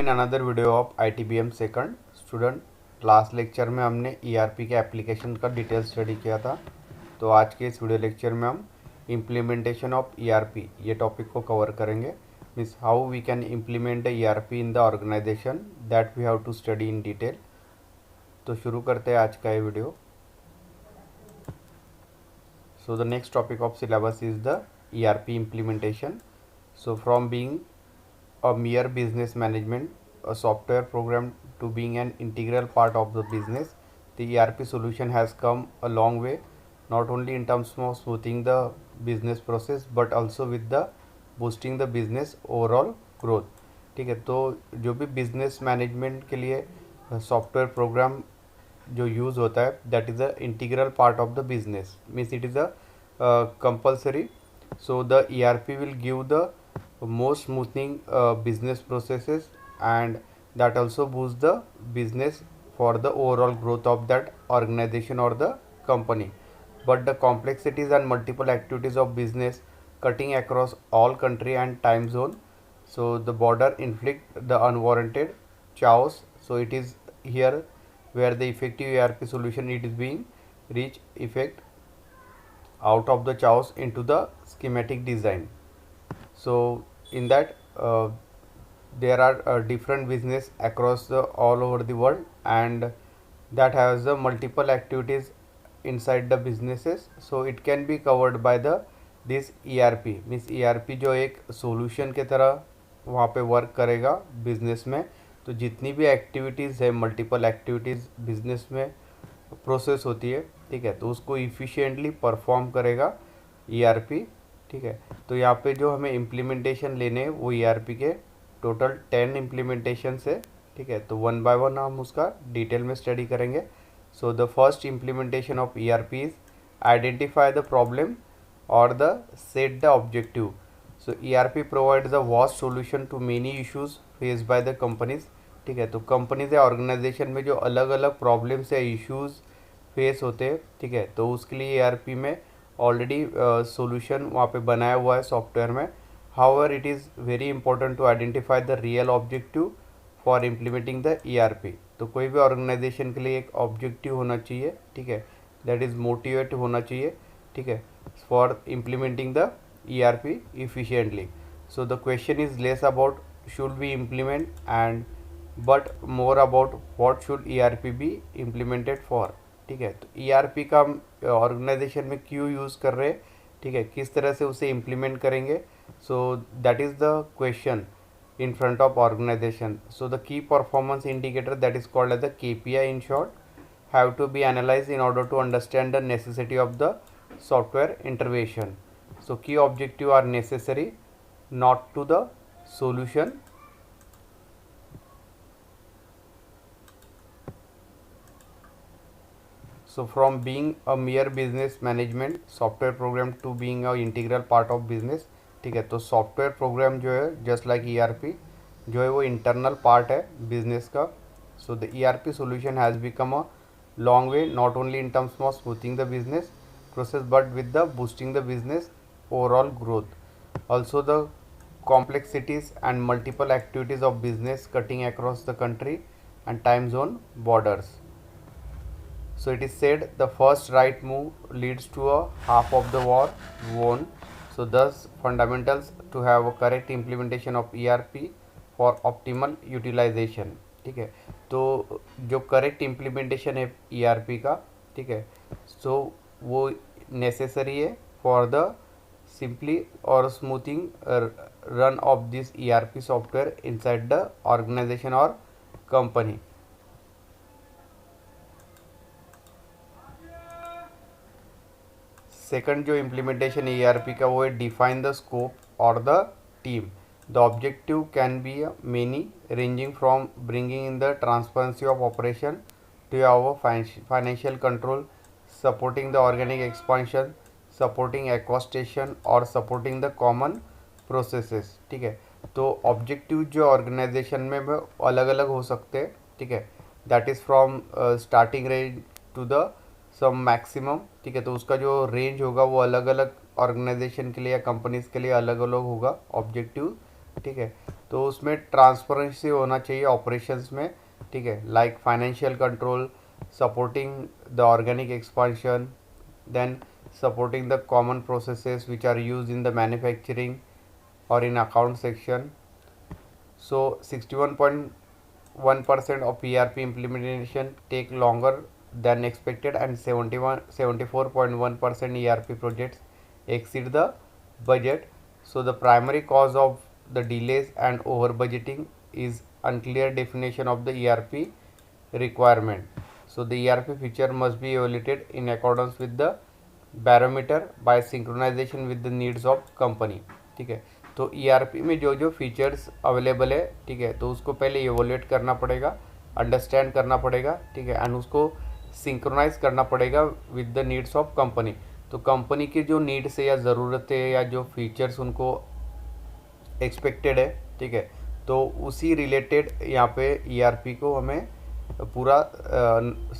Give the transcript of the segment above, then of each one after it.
In another video of ITBM second student. Last lecture में हमने ERP के application का डिटेल स्टडी किया था। तो आज के इस वीडियो लेक्चर में हम इम्प्लीमेंटेशन ऑफ ERP ये टॉपिक को कवर करेंगे। Means how we can implement the ERP in the organisation that we have to study in detail. तो शुरू करते हैं आज का ये वीडियो। So the next topic of syllabus is the ERP implementation. So from being a mere business management, a software program, to being an integral part of the business, the ERP solution has come a long way, not only in terms of smoothing the business process but also with the boosting the business overall growth. ठीक है, तो जो भी business management के लिए software program जो use होता है that is a integral part of the business, means it is a compulsory. So the ERP will give the more smoothing business processes, and that also boosts the business for the overall growth of that organization or the company. But the complexities and multiple activities of business cutting across all country and time zone, so the border inflict the unwarranted chaos. So it is here where the effective ERP solution it is being reach effect out of the chaos into the schematic design. So in that there are different business across the all over the world, and that has the multiple activities inside the businesses. So it can be covered by the this ERP, means ERP जो एक solution के तरह वहाँ पे work करेगा business में। तो जितनी भी एक्टिविटीज़ है, मल्टीपल एक्टिविटीज़ बिजनेस में प्रोसेस होती है, ठीक है, तो उसको इफ़िशियंटली परफॉर्म करेगा ERP। ठीक है, तो यहाँ पे जो हमें इम्प्लीमेंटेशन लेने हैं वो ERP के टोटल 10 इम्प्लीमेंटेशन है। ठीक है, तो वन बाय वन हम उसका डिटेल में स्टडी करेंगे। So the first implementation of ERP is identify the problem और the set the objective. So ERP provides a vast solution to many issues face by the companies. ठीक है, तो companies या organisation में जो अलग अलग प्रॉब्लम्स या इश्यूज़ फेस होते हैं, ठीक है, तो उसके लिए ERP में ऑलरेडी सॉल्यूशन वहाँ पे बनाया हुआ है सॉफ्टवेयर में। However it is very important to identify the real objective for implementing the ERP। तो कोई भी ऑर्गेनाइजेशन के लिए एक ऑब्जेक्टिव होना चाहिए, ठीक है, दैट इज़ मोटिवेट होना चाहिए, ठीक है, for implementing the ERP efficiently. So the question is less about should we implement and but more about what should ERP be implemented for। ठीक है, तो ERP का हम ऑर्गेनाइजेशन में क्यों यूज़ कर रहे हैं, ठीक है, किस तरह से उसे इम्प्लीमेंट करेंगे। सो that is the question in front of organization. So the key performance indicator that is called as the KPI in short have to be analyzed in order to understand the necessity of the software intervention. So key objective are necessary, not to the solution. So from being a mere business management software program to being a integral part of business। ठीक है, तो software program जो है just like ERP जो है वो internal part है business का। So the ERP solution has become a long way, not only in terms of smoothing the business process but with the boosting the business overall growth. Also the complexities and multiple activities of business cutting across the country and time zone borders. So it is said the first right move leads to a half of the war won. So thus fundamentals to have a correct implementation of ERP for optimal utilization। ठीक है, तो जो correct implementation है ERP का, ठीक है, सो वो necessary है फॉर द सिंपली और smoothing run of this ERP software inside the organisation और कंपनी। सेकंड जो इम्प्लीमेंटेशन ERP का वो है डिफाइन द स्कोप और the team. The objective can be many ranging from bringing in the transparency of operation to our financial control, supporting the organic expansion, supporting acquisition और supporting the common processes. ठीक है, तो objective जो organisation में अलग अलग हो सकते हैं, ठीक है, that is from starting range to the some maximum. ठीक है, तो उसका जो रेंज होगा वो अलग अलग ऑर्गेनाइजेशन के लिए या कंपनीज के लिए अलग अलग होगा ऑब्जेक्टिव। ठीक है, तो उसमें ट्रांसपेरेंसी होना चाहिए ऑपरेशंस में, ठीक है, like financial control, supporting the organic expansion, then supporting the common processes which are used in the manufacturing or in account section. So 61.1% of ERP implementation take longer than expected, and 74.1% ERP projects exceed the budget. So the primary cause of the delays and over budgeting is unclear definition of the ERP requirement. So the ERP feature must be evaluated in accordance with the barometer by synchronisation with the needs of company, ठीक है। तो ERP में जो जो features available है, ठीक है, तो उसको पहले इवोल्यूट करना पड़ेगा, अंडरस्टैंड करना पड़ेगा, ठीक है, एंड उसको सिंक्रोनाइज करना पड़ेगा with the needs of company. तो कंपनी की जो नीड्स है या ज़रूरत है या जो फीचर्स उनको एक्सपेक्टेड है, ठीक है, तो उसी रिलेटेड यहाँ पे ईआरपी को हमें पूरा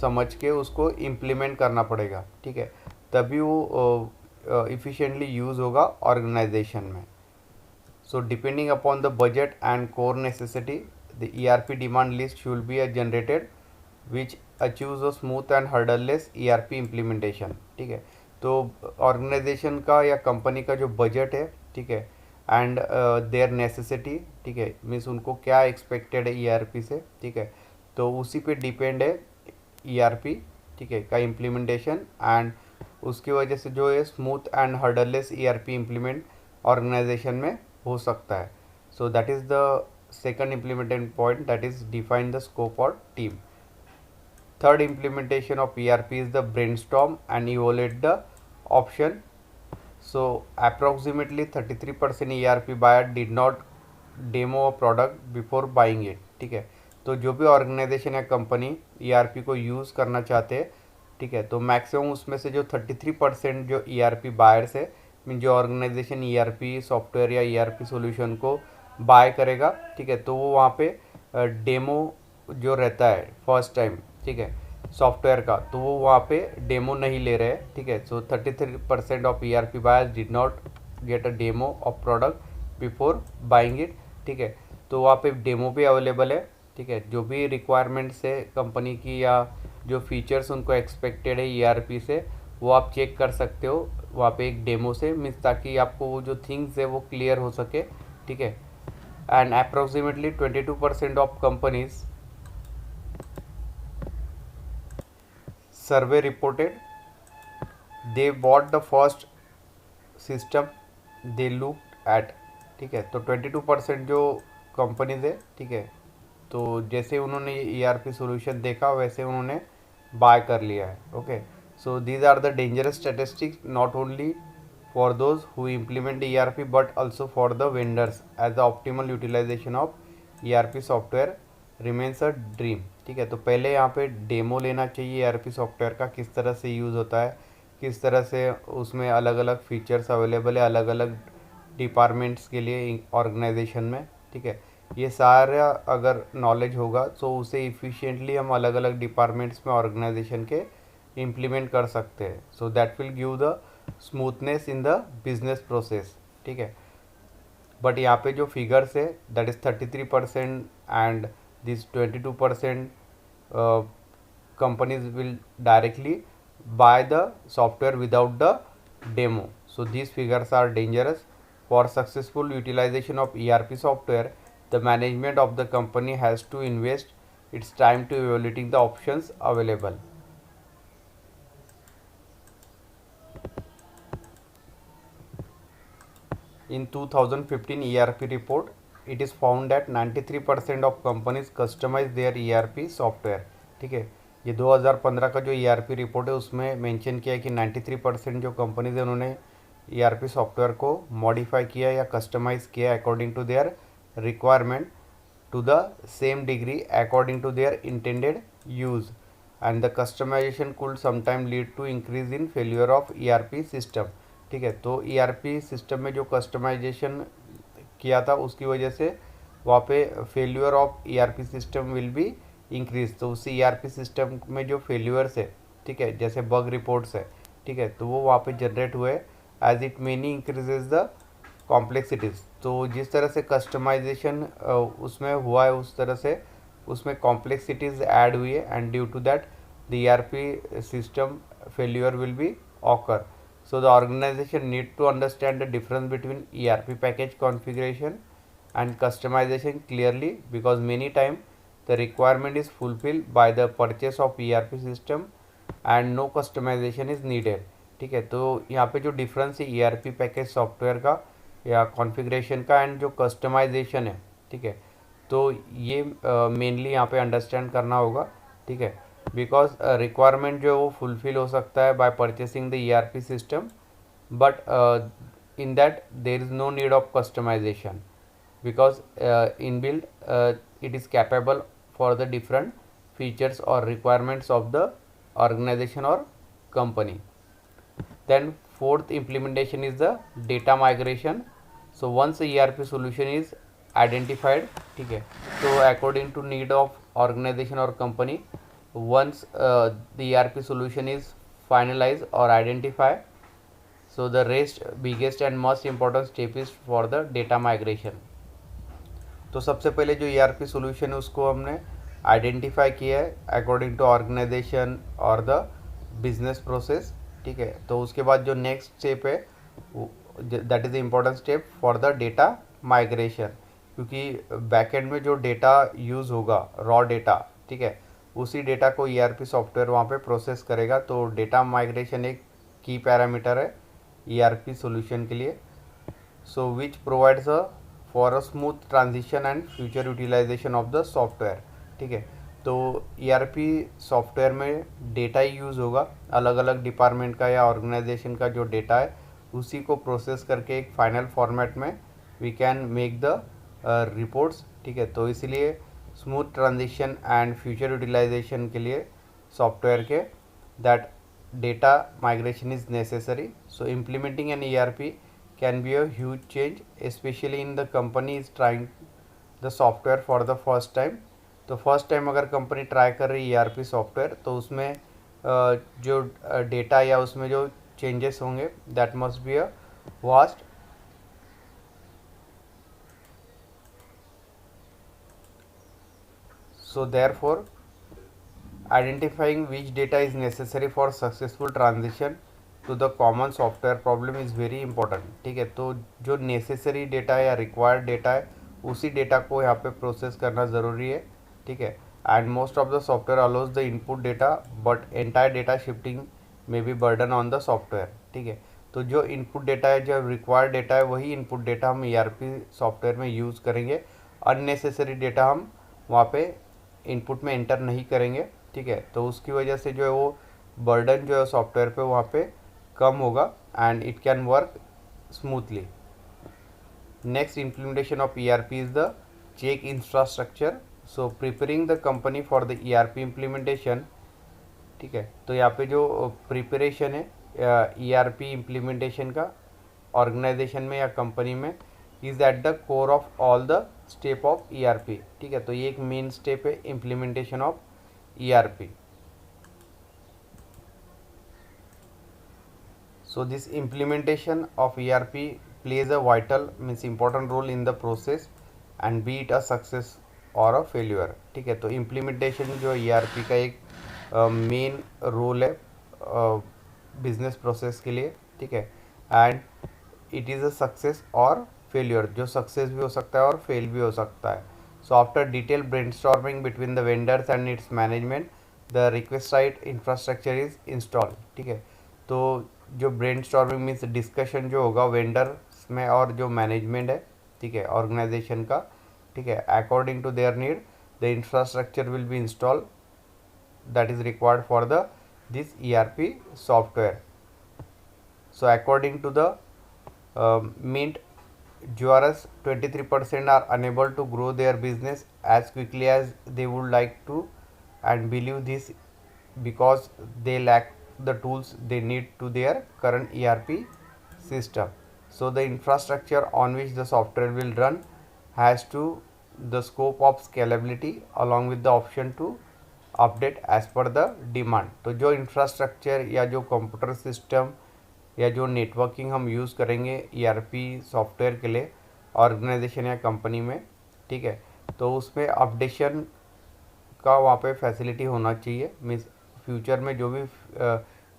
समझ के उसको इम्प्लीमेंट करना पड़ेगा, ठीक है, तभी वो इफ़िशिएंटली यूज़ होगा ऑर्गेनाइजेशन में। So depending upon the budget and core necessity, the ERP demand list should be generated which achieves a smooth and hurdleless ERP implementation, ठीक है। तो ऑर्गेनाइजेशन का या कंपनी का जो बजट है, ठीक है, एंड देयर नेसेसिटी, ठीक है, मीन्स उनको क्या एक्सपेक्टेड है ईआरपी से, ठीक है, तो उसी पे डिपेंड है ईआरपी, ठीक है, का इम्प्लीमेंटेशन, एंड उसकी वजह से जो है smooth and hurdleless ERP implement organisation में हो सकता है। So that is the second implementation point, that is define the scope और team. Third implementation of ERP is the brainstorm and evaluate the option. So approximately 33% ERP buyer did not demo a product before buying it, ठीक है। तो जो भी organisation या company ERP को use करना चाहते हैं, ठीक है, तो मैक्सिमम उसमें से जो 33% जो ईआरपी बायर्स है, मीन जो ऑर्गेनाइजेशन ईआरपी सॉफ्टवेयर या ईआरपी सॉल्यूशन को बाय करेगा, ठीक है, तो वो वहाँ पे डेमो जो रहता है फर्स्ट टाइम, ठीक है, सॉफ्टवेयर का, तो वो वहाँ पे डेमो नहीं ले रहे हैं, ठीक है। सो 33% of ERP buyers did not get a demo of product before buying it, ठीक है। तो वहाँ पे डेमो भी अवेलेबल है, ठीक है, जो भी रिक्वायरमेंट्स है कंपनी की या जो फीचर्स उनको एक्सपेक्टेड है ईआरपी से, वो आप चेक कर सकते हो वहाँ पे एक डेमो से, मीन्स ताकि आपको वो जो थिंग्स है वो क्लियर हो सके, ठीक है। And approximately 22% of companies survey reported they bought the first system they look at, ठीक है। तो 22% जो कंपनीज है, ठीक है, तो जैसे उन्होंने ये ईआरपी सॉल्यूशन देखा वैसे उन्होंने बाय कर लिया है, okay. So these are the dangerous statistics not only for those who implement ERP but also for the vendors as the optimal utilisation of ERP software remains a dream, ठीक है। तो पहले यहाँ पे डेमो लेना चाहिए ईआरपी सॉफ्टवेयर का, किस तरह से यूज़ होता है, किस तरह से उसमें अलग अलग फीचर्स अवेलेबल है अलग अलग डिपार्टमेंट्स के लिए ऑर्गेनाइजेशन में, ठीक है। ये सारा अगर नॉलेज होगा तो उसे इफ़िशिएंटली हम अलग अलग डिपार्टमेंट्स में ऑर्गेनाइजेशन के इम्प्लीमेंट कर सकते हैं। So that will give the smoothness in the business process, ठीक है। बट यहाँ पे जो फिगर्स है that is 33% and this 22% companies will directly buy the software without the demo. So these figures are dangerous. For successful utilization of ERP software, the management of the company has to invest its time to evaluating the options available. In 2015 ERP report, it is found that 93% of companies customize their ERP software, ठीक है। ये 2015 का जो ERP report है उसमें mention किया है कि 93% जो कंपनीज है उन्होंने ERP सॉफ्टवेयर को मॉडिफाई किया या कस्टमाइज़ किया according to their requirement to the same degree according to their intended use, and the customization could sometimes lead to increase in failure of ERP system, ठीक है। तो ERP system में जो customization किया था उसकी वजह से वहाँ पे failure of ERP system will be increase. तो उसी ERP सिस्टम में जो फेल्यूर्स है, ठीक है, जैसे बग रिपोर्ट्स है, ठीक है, तो वो वहाँ पे जनरेट हुए as it many increases the complexities. तो जिस तरह से कस्टमाइजेशन उसमें हुआ है उस तरह से उसमें कॉम्प्लेक्सिटीज ऐड हुई है, and due to that the ERP system failure will be occur. So the organization need to understand the difference between ERP package configuration and customization clearly, because many time the requirement is fulfilled by the purchase of ERP system and no customization is needed. ठीक है, तो यहाँ पे जो difference है ERP package software का या configuration का एंड जो कस्टमाइजेशन है, ठीक है, तो ये मेनली यहाँ पे अंडरस्टैंड करना होगा. ठीक है, बिकॉज रिक्वायरमेंट जो है वो फुलफिल हो सकता है by purchasing the ERP system, but in that there is no need of customisation, because inbuilt it is capable for the different features or requirements of the organization or company. Then fourth implementation is the data migration. So once the ERP solution is identified, ठीक है, so according to need of organization or company, once the ERP solution is finalized or identified, so the rest biggest and most important step is for the data migration. तो सबसे पहले जो ERP solution है उसको हमने identify किया है according to organisation और द बिजनेस प्रोसेस. ठीक है, तो उसके बाद जो नेक्स्ट स्टेप है that is the important step for the data migration, क्योंकि बैकएंड में जो डेटा यूज़ होगा रॉ डेटा, ठीक है, उसी डेटा को ERP सॉफ्टवेयर वहाँ पे प्रोसेस करेगा. तो डेटा माइग्रेशन एक की पैरामीटर है ERP सोल्यूशन के लिए. So which provides a for a smooth transition and future utilisation of the software. ठीक है, तो ERP सॉफ्टवेयर में डेटा ही यूज़ होगा, अलग अलग डिपार्टमेंट का या ऑर्गेनाइजेशन का जो डेटा है उसी को प्रोसेस करके एक फाइनल फॉर्मेट में we can make the reports. ठीक है, तो इसलिए smooth transition and future utilisation के लिए सॉफ्टवेयर के that data migration is necessary. So implementing an ERP can be a huge change, especially in the company is trying the software for the first time. तो first time अगर company try कर रही है ERP software, तो उसमें जो data या उसमें जो चेंजेस होंगे that must be a vast. So therefore identifying which data is necessary for successful transition to the common software problem is very important. ठीक है, तो जो नेसेसरी डेटा है या रिक्वायर्ड डेटा है उसी डेटा को यहाँ पे प्रोसेस करना ज़रूरी है. ठीक है, and most of the software allows the input data but entire data shifting may be burden on the software. ठीक है, तो जो इनपुट डेटा है, जो रिक्वायर्ड डेटा है, वही इनपुट डेटा हम ERP सॉफ्टवेयर में यूज़ करेंगे. अननेसेसरी डेटा हम वहाँ पे इनपुट में एंटर नहीं करेंगे. ठीक है, तो उसकी वजह से जो है वो बर्डन जो है सॉफ्टवेयर पे वहाँ पे कम होगा and it can work smoothly. Next implementation of ERP is the check infrastructure. So preparing the company for the ERP implementation. ठीक है, तो यहाँ पे जो प्रिपरेशन है ERP इम्प्लीमेंटेशन का ऑर्गेनाइजेशन में या कंपनी में is at the core of all the step of ERP. ठीक है, तो ये एक मेन स्टेप है implementation of ERP. So this implementation of ERP plays a vital means important role in the process and be it a success or a failure. ठीक है, तो implementation जो ERP का एक मेन रोल है business process के लिए. ठीक है, and it is a success और फेलियर, जो सक्सेस भी हो सकता है और फेल भी हो सकता है. So after detailed brainstorming between the vendors and its management, the request site infrastructure is installed. ठीक है, तो जो brainstorming मीन्स डिस्कशन जो होगा वेंडर्स में और जो मैनेजमेंट है, ठीक है, ऑर्गेनाइजेशन का, ठीक है, according to their need the infrastructure will be install that is required for the this ERP software. So according to the Mint, Juarez 23% are unable to grow their business as quickly as they would like to and believe this because they lack the tools they need to their current ERP system. So the infrastructure on which the software will run has to the scope of scalability along with the option to update as per the demand. तो जो infrastructure या जो computer system या जो networking हम use करेंगे ERP software के लिए, ऑर्गेनाइजेशन या कंपनी में, ठीक है। तो उसमें अपडेशन का वहाँ पे फैसिलिटी होना चाहिए। मीन्स फ्यूचर में जो भी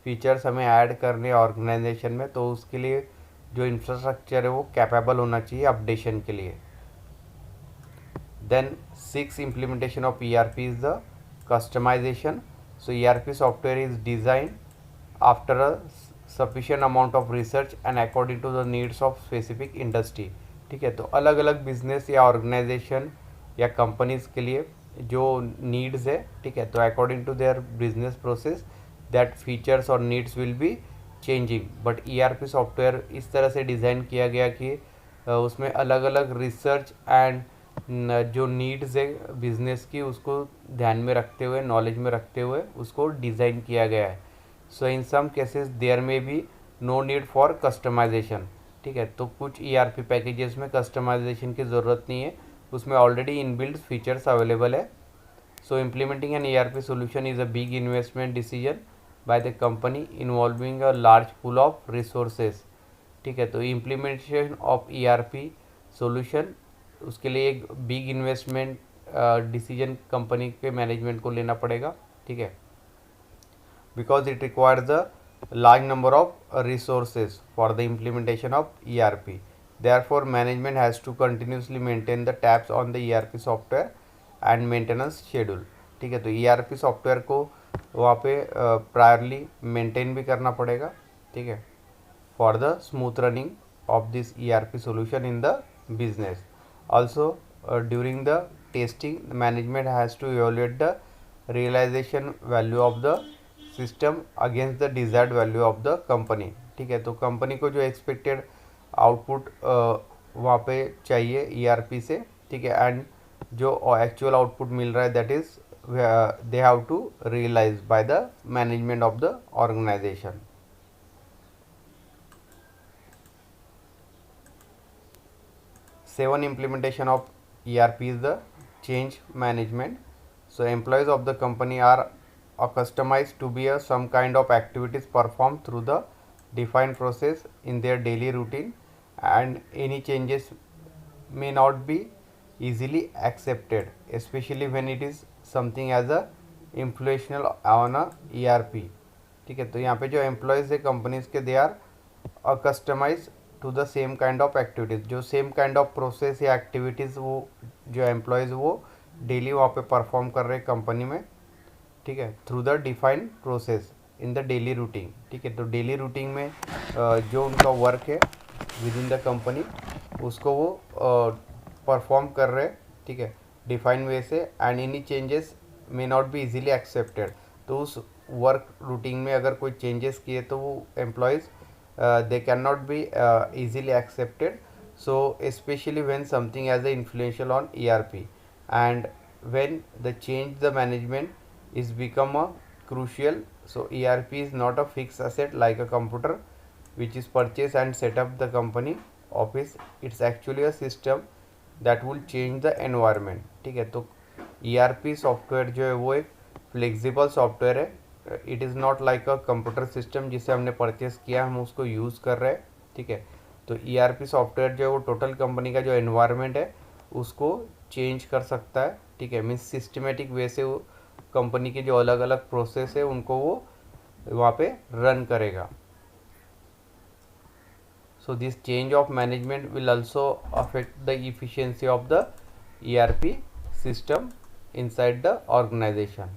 फीचर्स हमें ऐड करने ऑर्गेनाइजेशन में, तो उसके लिए जो इंफ्रास्ट्रक्चर है वो कैपेबल होना चाहिए अपडेशन के लिए। Then 6 implementation of ERP is the customization. So ERP software is designed after a sufficient amount of research and according to the needs of specific industry, ठीक है। तो अलग अलग बिजनेस या ऑर्गेनाइजेशन या कंपनीज के लिए जो नीड्स है, ठीक है, तो according to their business process that features और needs will be changing. But ERP software इस तरह से डिज़ाइन किया गया कि उसमें अलग अलग रिसर्च एंड जो नीड्स है बिजनेस की उसको ध्यान में रखते हुए, नॉलेज में रखते हुए उसको डिज़ाइन किया गया है। So in some cases there may be no need for customisation, ठीक है। तो कुछ ERP पैकेजेस में कस्टमाइजेशन की ज़रूरत नहीं है, उसमें ऑलरेडी इनबिल्ट फीचर्स अवेलेबल है। So implementing an ERP solution is a big investment decision by the company involving a large pool of resources, ठीक है। तो इम्प्लीमेंटेशन ऑफ ERP सोल्यूशन, उसके लिए एक बिग इन्वेस्टमेंट डिसीजन कंपनी के management को लेना पड़ेगा, ठीक है। Because it requires a large number of resources for the implementation of ERP. Therefore, management has to continuously maintain the tabs on the ERP software and maintenance schedule, ठीक है। तो ERP software को वहाँ पे प्रायरली मेंटेन भी करना पड़ेगा, ठीक है, for the smooth running of this ERP solution in the business. Also, during the testing, the management has to evaluate the realization value of the system against the desired value of the company, ठीक है। तो company को जो expected output वहाँ पे चाहिए ERP से, ठीक है, एंड जो एक्चुअल आउटपुट मिल रहा है that is they have to realise by the management of the organisation. 7 implementation of ERP is the change management. So employees of the company are customized to be some kind of activities performed through the defined process in their daily routine, and any changes may not be easily accepted, especially when it is something as a influential on a ERP, ठीक है। तो यहाँ पे जो employees है companies के, they are customise to the same kind of activities, जो same kind of process या एक्टिविटीज़ वो जो एम्प्लॉयज़ वो डेली वहाँ पे परफॉर्म कर रहे हैं कंपनी में, ठीक है, through the defined process in the daily routine, ठीक है। तो डेली रूटीन में जो उनका वर्क है विद इन द कंपनी उसको वो परफॉर्म कर रहे हैं, ठीक है, डिफाइंड वे से, and any changes may not be easily accepted. तो उस वर्क रूटीन में अगर कोई चेंजेस किए तो वो employees they cannot be easily accepted. So especially when something as a influential on ERP, and when the change the management is become a crucial. So ERP is not a fixed asset like a computer which is purchased and set up the company office. It's actually a system that will change the environment, ठीक है। तो ERP software जो है वो एक flexible software है। It is not like a computer system जिसे हमने परचेस किया हम उसको यूज़ कर रहे हैं, ठीक है। तो ERP सॉफ्टवेयर जो है वो टोटल कंपनी का जो एनवायरनमेंट है उसको चेंज कर सकता है, ठीक है। मीन्स सिस्टमेटिक वे से वो कंपनी के जो अलग अलग प्रोसेस है उनको वो वहाँ पे रन करेगा। So this change of management will also affect the efficiency of the ERP system inside the organization.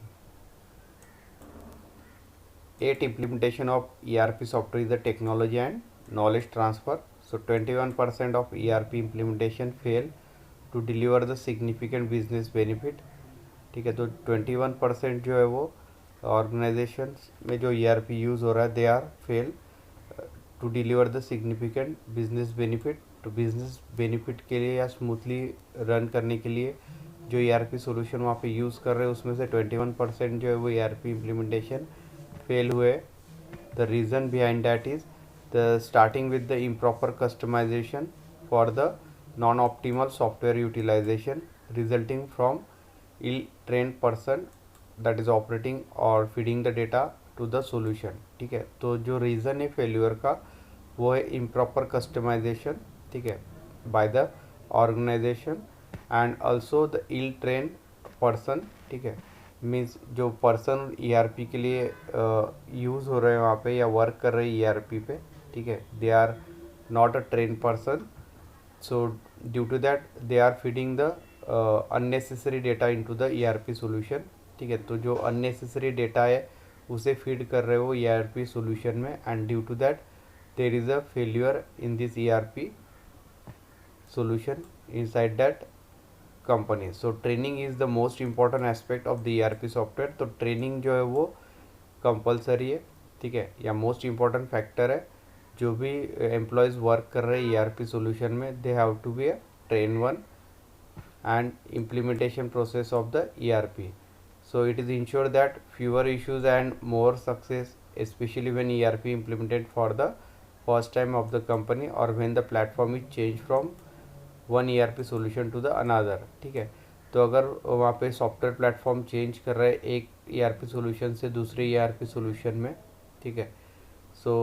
8 implementation of ERP software is the technology and knowledge transfer. So 21% of ERP implementation fail to deliver the significant business benefit, ठीक है। तो 21% जो है वो organisation में जो ERP use हो रहा है they are fail to deliver the significant business benefit. तो बिजनेस बेनिफिट के लिए या स्मूथली रन करने के लिए जो ERP सोल्यूशन वहाँ पे यूज़ कर रहे हैं उसमें से 21% जो है वो ERP इम्प्लीमेंटेशन फेल हुए। The reason behind that is the starting with the improper customisation for the non optimal software utilisation resulting from ill trained person that is operating और feeding the data to the solution, ठीक है। तो जो reason है failure का वो है improper customisation, ठीक है, by the organisation and also the ill train person, ठीक है, मीन्स जो पर्सन ईआरपी के लिए यूज़ हो रहे हैं वहाँ पे या वर्क कर रहे हैं ईआरपी पे, ठीक है, they are not a train person, so due to that they are feeding the unnecessary data into the ERP solution, ठीक है, तो जो अननेसेसरी डेटा है उसे फीड कर रहे हो ईआरपी सॉल्यूशन में, and due to that there is a failure in this ERP solution inside that company. So training is the most important aspect of the ERP software. तो training जो है वो कंपलसरी है, ठीक है, या मोस्ट इम्पॉर्टेंट फैक्टर है। जो भी एम्प्लॉयज़ वर्क कर रहे हैं ईआरपी सॉल्यूशन में, they have to be a train one and implementation process of the ERP. So it is ensure that fewer issues and more success, especially when ERP implemented for the first time of the company or when the platform is changed from one ERP solution to the another, ठीक है। तो अगर वहाँ पे software platform change कर रहे हैं एक ERP सॉल्यूशन से दूसरे ERP सॉल्यूशन में, ठीक है, सो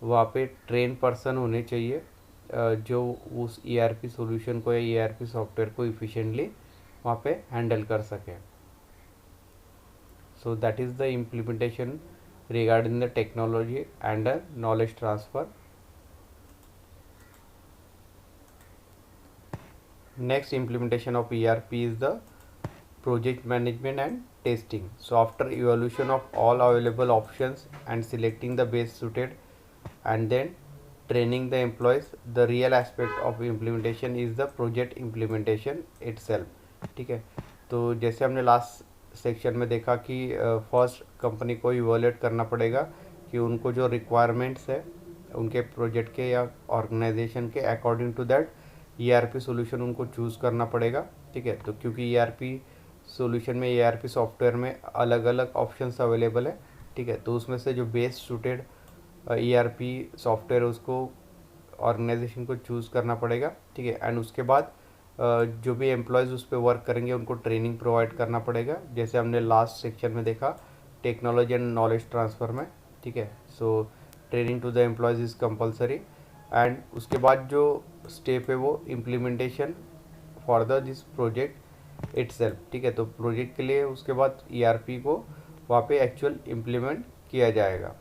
वहाँ पे ट्रेन पर्सन होने चाहिए जो उस ERP सॉल्यूशन को या ERP सॉफ्टवेयर को इफ़िशिएंटली वहाँ पे हैंडल कर सके। सो that is the implementation regarding the technology and knowledge transfer. Next implementation of ERP is the project management and testing. So after evaluation of all available options and selecting the best suited and then training the employees, the real aspect of implementation is the project implementation itself, ठीक है। तो जैसे हमने last section में देखा कि first company को evolute करना पड़ेगा कि उनको जो रिक्वायरमेंट्स है उनके प्रोजेक्ट के या ऑर्गेनाइजेशन के according to that ERP solution उनको चूज़ करना पड़ेगा, ठीक है। तो क्योंकि ERP सॉल्यूशन में ERP सॉफ्टवेयर में अलग अलग ऑप्शंस अवेलेबल है, ठीक है, तो उसमें से जो बेस्ट सूटेड ERP सॉफ्टवेयर उसको ऑर्गेनाइजेशन को चूज़ करना पड़ेगा, ठीक है। एंड उसके बाद जो भी एम्प्लॉयज़ उस पर वर्क करेंगे उनको ट्रेनिंग प्रोवाइड करना पड़ेगा, जैसे हमने लास्ट सेक्शन में देखा टेक्नोलॉजी एंड नॉलेज ट्रांसफ़र में, ठीक है। So training to the employees is compulsory and उसके बाद जो स्टेप है वो implementation for the this project itself, ठीक है। तो प्रोजेक्ट के लिए उसके बाद ERP को वहाँ पे एक्चुअल इम्प्लीमेंट किया जाएगा।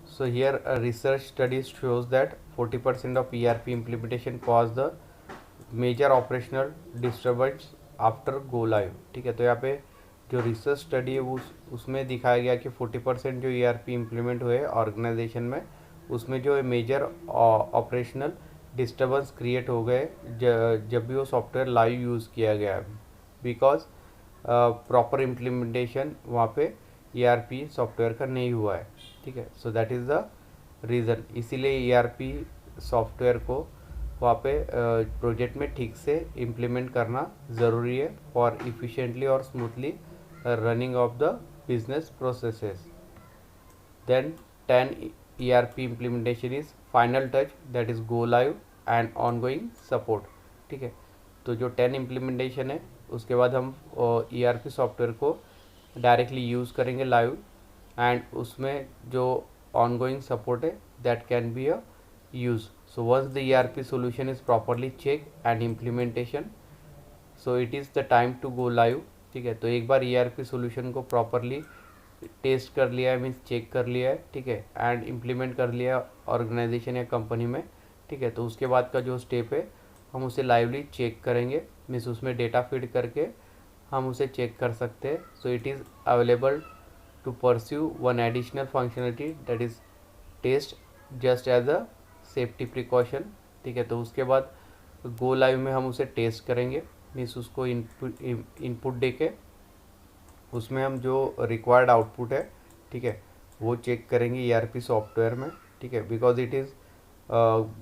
So here a research study shows that 40% of ERP implementation cause the major operational disturbance after go live, ठीक है। तो यहाँ पे जो रिसर्च स्टडी है उसमें दिखाया गया कि 40% जो ERP इम्प्लीमेंट हुए ऑर्गेनाइजेशन में उसमें जो मेजर ऑपरेशनल डिस्टर्बेंस क्रिएट हो गए जब भी वो सॉफ्टवेयर लाइव यूज़ किया गया, बिकॉज प्रॉपर इम्प्लीमेंटेशन वहाँ पे ERP सॉफ्टवेयर का नहीं हुआ है, ठीक है। So that is the reason, इसीलिए ERP सॉफ्टवेयर को वहाँ पे प्रोजेक्ट में ठीक से इम्प्लीमेंट करना ज़रूरी है फॉर इफ़िशिएंटली और smoothly running of the business processes. Then 10 ERP implementation is final touch, that is go live and ongoing support, ठीक है। तो जो 10 इम्प्लीमेंटेशन है उसके बाद हम ERP सॉफ्टवेयर को डायरेक्टली यूज़ करेंगे लाइव, एंड उसमें जो ongoing सपोर्ट है that can be a use. So once the ERP solution is properly checked and implementation, so it is the time to go live, ठीक है। तो एक बार ERP solution को properly test कर लिया है, मीन्स चेक कर लिया है, ठीक है, एंड इम्प्लीमेंट कर लिया ऑर्गेनाइजेशन या कंपनी में, ठीक है, तो उसके बाद का जो स्टेप है हम उसे लाइवली चेक करेंगे, मीन्स उसमें डेटा फीड करके हम उसे चेक कर सकते हैं। So it is available to pursue one additional functionality that is test just as a safety precaution, ठीक है। तो उसके बाद गो लाइव में हम उसे टेस्ट करेंगे, मीन्स उसको इनपुट दे के उसमें हम जो रिक्वायर्ड आउटपुट है, ठीक है, वो चेक करेंगे ERP सॉफ्टवेयर में, ठीक है, because it is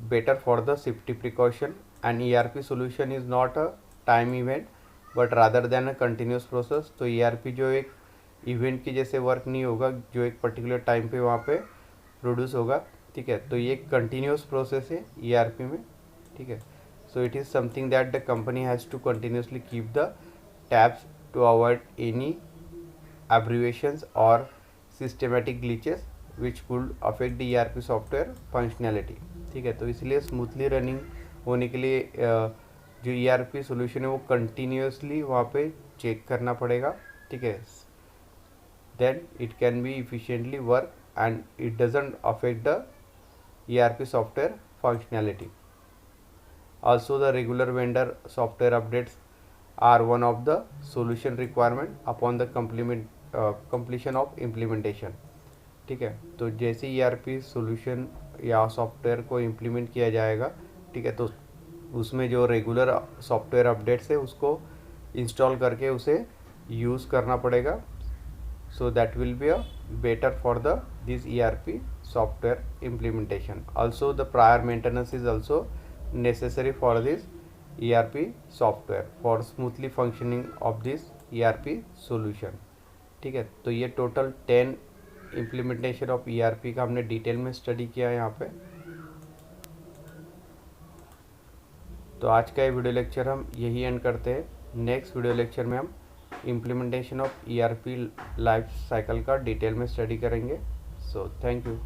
better for the safety precaution and ERP solution is not a time event but rather than a continuous process. तो ERP जो एक इवेंट की जैसे वर्क नहीं होगा जो एक पर्टिकुलर टाइम पे वहाँ पे प्रोड्यूस होगा, ठीक है, तो ये कंटिन्यूस प्रोसेस है ERP में, ठीक है। So it is something that the company has to continuously keep the tabs to avoid any abbreviations or systematic glitches which could affect the ERP software functionality. ठीक है, तो इसलिए स्मूथली रनिंग होने के लिए जो ERP सोल्यूशन है वो कंटिन्यूसली वहाँ पे चेक करना पड़ेगा। ठीक है, then it can be efficiently work and it doesn't affect the ERP software functionality. Also, the regular vendor software updates are one of the solution requirement upon the completion of implementation. ठीक है, तो जैसे ERP solution या software को implement किया जाएगा, ठीक है, तो उसमें जो रेगुलर सॉफ्टवेयर अपडेट्स है उसको इंस्टॉल करके उसे यूज़ करना पड़ेगा, so that will be a better for the this ERP software implementation. Also the prior maintenance is also necessary for this ERP software for smoothly functioning of this ERP solution. ठीक है, तो ये total 10 implementation of ERP का हमने detail में study किया है यहाँ पे। तो आज का ये वीडियो लेक्चर हम यही एंड करते हैं। नेक्स्ट वीडियो लेक्चर में हम implementation of ERP life cycle का डिटेल में स्टडी करेंगे। So thank you.